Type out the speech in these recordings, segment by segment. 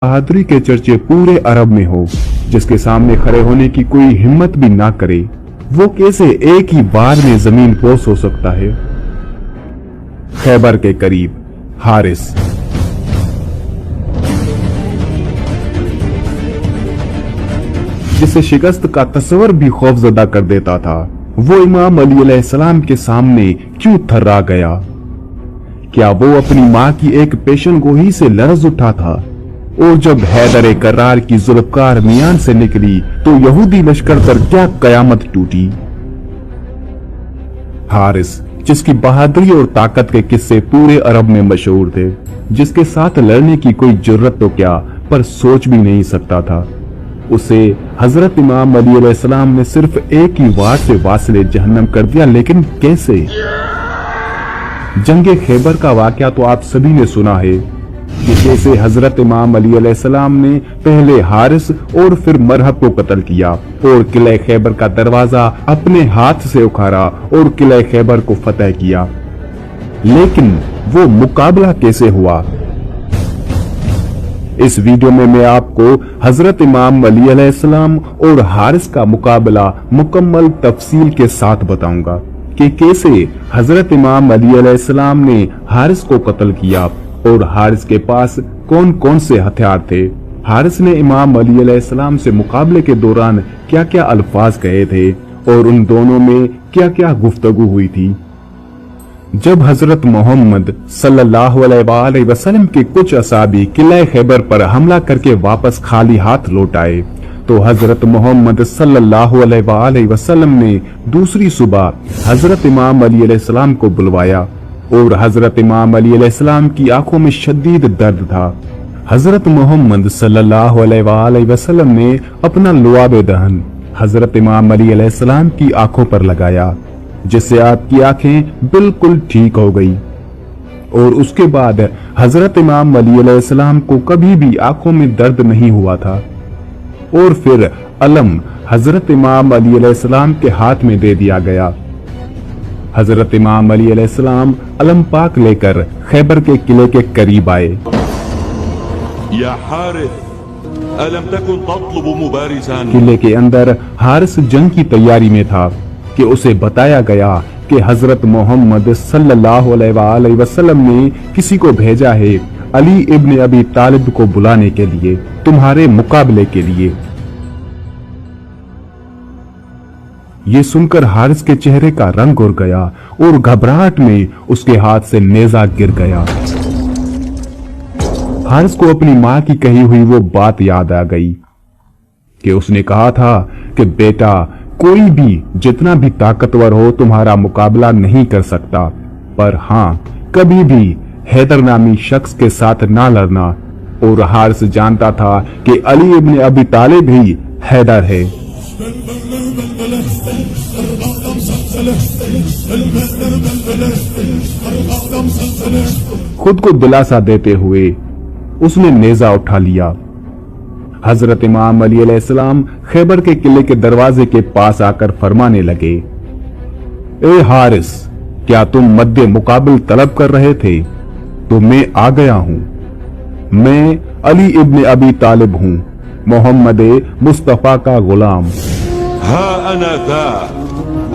बहादुरी के चर्चे पूरे अरब में हो, जिसके सामने खड़े होने की कोई हिम्मत भी ना करे, वो कैसे एक ही बार में जमीन पोस हो सकता है। खैबर के करीब हारिस। जिसे शिकस्त का तस्वर भी खौफजदा कर देता था, वो इमाम अली अलैहिस्सलाम के सामने क्यों थर्रा गया। क्या वो अपनी मां की एक पेशन गोही से लरज उठा था, और जब हैदर करार की जुल्फकार मियान से निकली तो यहूदी लश्कर पर क्या कयामत टूटी। हारिस, जिसकी बहादुरी और ताकत के किस्से पूरे अरब में मशहूर थे, जिसके साथ लड़ने की कोई जुर्रत तो क्या पर सोच भी नहीं सकता था, उसे हजरत इमाम अली अलैहिस्सलाम ने सिर्फ एक ही वार से वासिले जहन्नम कर दिया। लेकिन कैसे? जंगे खैबर का वाकया तो आप सभी ने सुना है कि कैसे हजरत इमाम अली अलैहिस्सलाम ने पहले हारिस और फिर मरहब को कत्ल किया और किले खैबर का दरवाजा अपने हाथ से उखाड़ा और किले खैबर को फतह किया। लेकिन वो मुकाबला कैसे हुआ? इस वीडियो में मैं आपको हजरत इमाम अली अलैहिस्सलाम और हारिस का मुकाबला मुकम्मल तफसील के साथ बताऊंगा कि कैसे हजरत इमाम अली अलैहिस्सलाम ने हारिस को कत्ल किया और हारिस के पास कौन कौन से हथियार थे। हारिस ने इमाम अली अलैहिस्सलाम से मुकाबले के दौरान क्या क्या अल्फाज कहे थे और उन दोनों में क्या क्या गुफ्तगू हुई थी। जब हजरत मोहम्मद सल्लल्लाहु अलैहि वसल्लम के कुछ असाबी किले खैबर पर हमला करके वापस खाली हाथ लौट आए, तो हजरत मोहम्मद सल्लल्लाहु अलैहि वसल्लम ने दूसरी सुबह हजरत इमाम अली अलैहिस्सलाम को बुलवाया और हजरत इमाम अली अलैहिस्सलाम की आंखों में शदीद दर्द था। हजरत मोहम्मद सल्लल्लाहु अलैहि वसल्लम ने अपना लुआब दहन हजरत इमाम अली अलैहिस्सलाम की आंखों पर लगाया, जिससे आपकी आंखें बिल्कुल ठीक हो गई। और उसके बाद हजरत इमाम अली अलैहिस्सलाम को कभी भी आंखों में दर्द नहीं हुआ था। और फिर अलम हजरत इमाम अली अलैहिस्सलाम के हाथ में दे दिया गया। हजरत इमाम अली अलैहिस्सलाम अलम पाक लेकर खैबर के किले के करीब आए। या हारिस, अलम तकुन तत्लुबु मुबारिज़न। किले के अंदर हारिस जंग की तैयारी में था कि उसे बताया गया कि हजरत मोहम्मद सल्लल्लाहु अलैहि वसल्लम ने किसी को भेजा है अली इब्न अबी तालिब को बुलाने के लिए, तुम्हारे मुकाबले के लिए। ये सुनकर हारिस के चेहरे का रंग उड़ गया और घबराहट में उसके हाथ से नेजा गिर गया। हारिस को अपनी मां की कही हुई वो बात याद आ गई कि उसने कहा था कि बेटा, कोई भी जितना भी ताकतवर हो तुम्हारा मुकाबला नहीं कर सकता, पर हां कभी भी हैदर नामी शख्स के साथ ना लड़ना। और हारिस जानता था कि अली इब्न अबी तालिब ही हैदर है। खुद को दिलासा देते हुए उसने नेजा उठा लिया। हजरत इमाम अली अलैहिस्सलाम खैबर के किले के दरवाजे के पास आकर फरमाने लगे, ए हारिस, क्या तुम मद्दे मुकाबिल तलब कर रहे थे? तो मैं आ गया हूं। मैं अली इब्न अबी तालिब हूं, मोहम्मद मुस्तफा का गुलाम। हा अना दा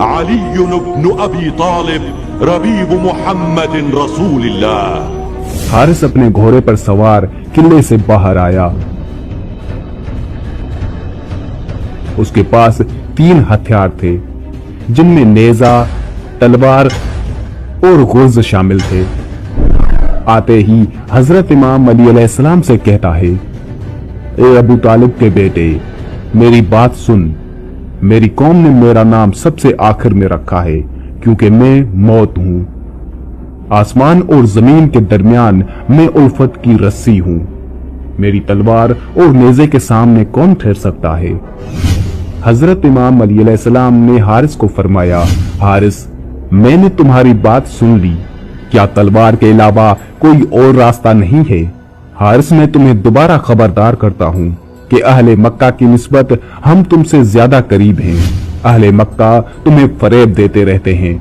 अली इब्न अबी तालिब रबीब मुहम्मद रसूलिल्लाह। हारिस अपने घोड़े पर सवार किले से बाहर आया। उसके पास 3 हथियार थे, जिनमें नेजा, तलवार और गुर्ज शामिल थे। आते ही हजरत इमाम अली अलैहिस्सलाम से कहता है, ए अबू तालिब के बेटे, मेरी बात सुन। मेरी कौम ने मेरा नाम सबसे आखिर में रखा है क्योंकि मैं मौत हूं। आसमान और जमीन के दरमियान मैं उल्फत की रस्सी हूं। मेरी तलवार और नेज़े के सामने कौन ठहर सकता है? हजरत इमाम अली अलैहिस्सलाम ने हारिस को फरमाया, हारिस, मैंने तुम्हारी बात सुन ली। क्या तलवार के अलावा कोई और रास्ता नहीं है? हारिस, मैं तुम्हें दोबारा खबरदार करता हूं कि अहले मक्का की निस्बत हम तुमसे ज्यादा करीब हैं। अहले मक्का तुम्हें फरेब देते रहते हैं।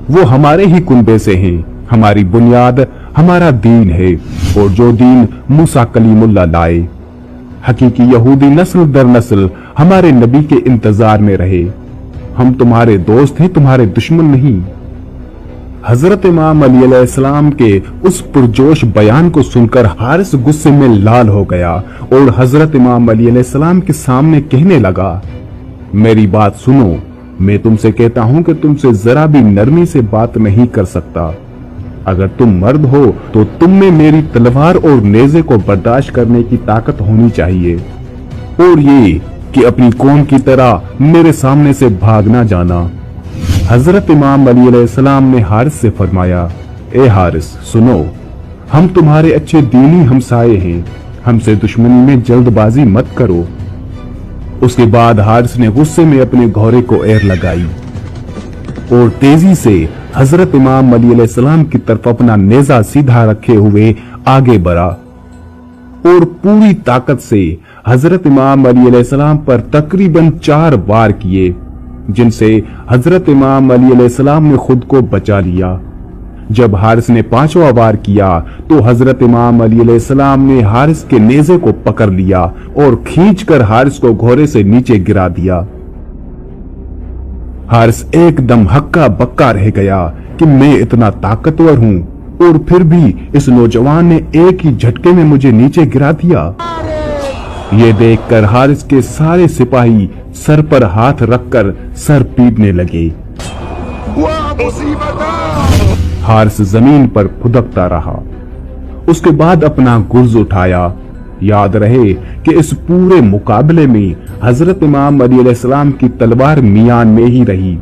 वो हमारे ही कुनबे से हैं। हमारी बुनियाद हमारा दीन है और जो दीन मूसा कलीमुल्लाह लाए। हकीकी यहूदी नस्ल दर नस्ल हमारे नबी के इंतजार में रहे। हम तुम्हारे दोस्त हैं, तुम्हारे दुश्मन नहीं। हजरत इमाम अली अलैहिस्सलाम के उस पुरजोश बयान को सुनकर हारिस गुस्से में लाल हो गया और हजरत इमाम अली अलैहिस्सलाम के सामने कहने लगा, मेरी बात सुनो, मैं तुमसे कहता हूं कि तुमसे जरा भी नरमी से बात नहीं कर सकता। अगर तुम मर्द हो तो तुम में मेरी तलवार और नेज़े को बर्दाश्त करने की ताकत होनी चाहिए, और ये कि अपनी कौम की तरह मेरे सामने से भाग ना जाना। हजरत इमाम अली अलैहिस्सलाम ने हारिस से फरमाया, ए हारिस सुनो, हम तुम्हारे अच्छे दीनी हमसाये हैं, हमसे दुश्मनी में जल्दबाजी मत करो। उसके बाद हारिस ने गुस्से में अपने घोड़े को एर लगाई और तेजी से हजरत इमाम अली अलैहिस्सलाम की तरफ अपना नेज़ा सीधा रखे हुए आगे बढ़ा और पूरी ताकत से हजरत इमाम अली अलैहिस्सलाम पर तकरीबन 4 वार किए, जिनसे हजरत इमाम अली अलैहिस्सलाम ने खुद को बचा लिया। जब हारिस ने 5वां वार किया तो हजरत इमाम अली अलैहिस्सलाम ने हारिस के नेज़े को पकड़ लिया और खींचकर हारिस को घोड़े से नीचे गिरा दिया। हारिस एकदम हक्का बक्का रह गया कि मैं इतना ताकतवर हूं और फिर भी इस नौजवान ने एक ही झटके में मुझे नीचे गिरा दिया। ये देखकर हारिस के सारे सिपाही सर पर हाथ रखकर सर पीटने लगे। हारिस जमीन पर फुदकता रहा। उसके बाद अपना गुर्ज उठाया। याद रहे कि इस पूरे मुकाबले में हजरत इमाम अली अलैहिस्सलाम की तलवार मियान में ही रही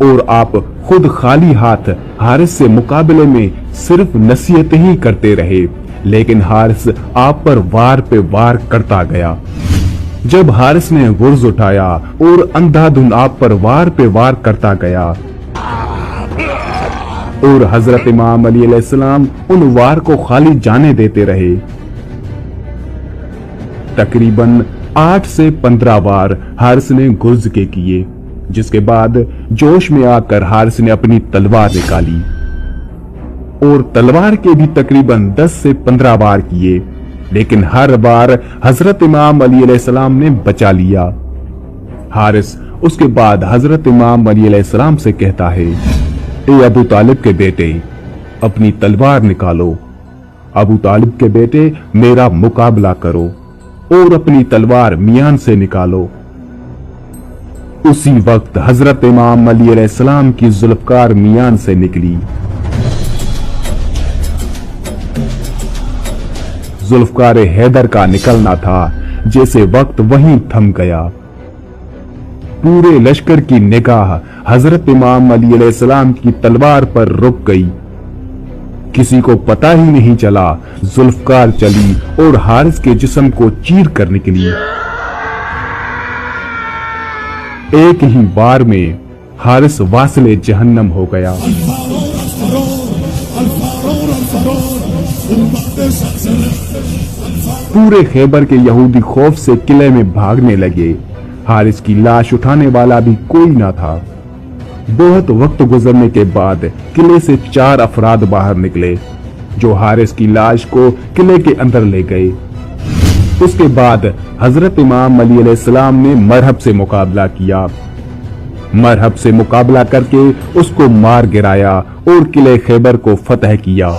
और आप खुद खाली हाथ हारिस से मुकाबले में सिर्फ नसीहत ही करते रहे, लेकिन हारिस आप पर वार पे वार करता गया। जब हारिस ने गुर्ज उठाया और अंधाधुंध आप पर वार पे वार करता गया और हजरत इमाम अली अलैहिस्सलाम उन वार को खाली जाने देते रहे। तकरीबन 8 से 15 वार हारिस ने गुर्ज के किए, जिसके बाद जोश में आकर हारिस ने अपनी तलवार निकाली और तलवार के भी तकरीबन 10 से 15 वार किए, लेकिन हर बार हजरत इमाम अली अलैहिस्सलाम ने बचा लिया। हारिस उसके बाद हजरत इमाम अली अलैहिस्सलाम से कहता है, ए अबू तालिब के बेटे, अपनी तलवार निकालो। अबू तालिब के बेटे, मेरा मुकाबला करो और अपनी तलवार मियान से निकालो। उसी वक्त हजरत इमाम अली अलैहिस्सलाम की जुल्फकार मियान से निकली। जुल्फकार हैदर का निकलना था, जैसे वक्त वहीं थम गया। पूरे लश्कर की निगाह हजरत इमाम अली अलैहिस्सलाम की तलवार पर रुक गई। किसी को पता ही नहीं चला, जुल्फकार चली और हारिस के जिस्म को चीर कर निकली। एक ही बार में हारिस वासिले जहन्नम हो गया। पूरे खैबर के यहूदी खौफ से किले में भागने लगे। हारिस की लाश उठाने वाला भी कोई ना था। बहुत वक्त गुजरने के बाद किले से 4 अफराद बाहर निकले, जो हारिस की लाश को किले के अंदर ले गए। उसके बाद हजरत इमाम अली अलैहिस्सलाम ने मरहब से मुकाबला किया। मरहब से मुकाबला करके उसको मार गिराया और किले खैबर को फतह किया।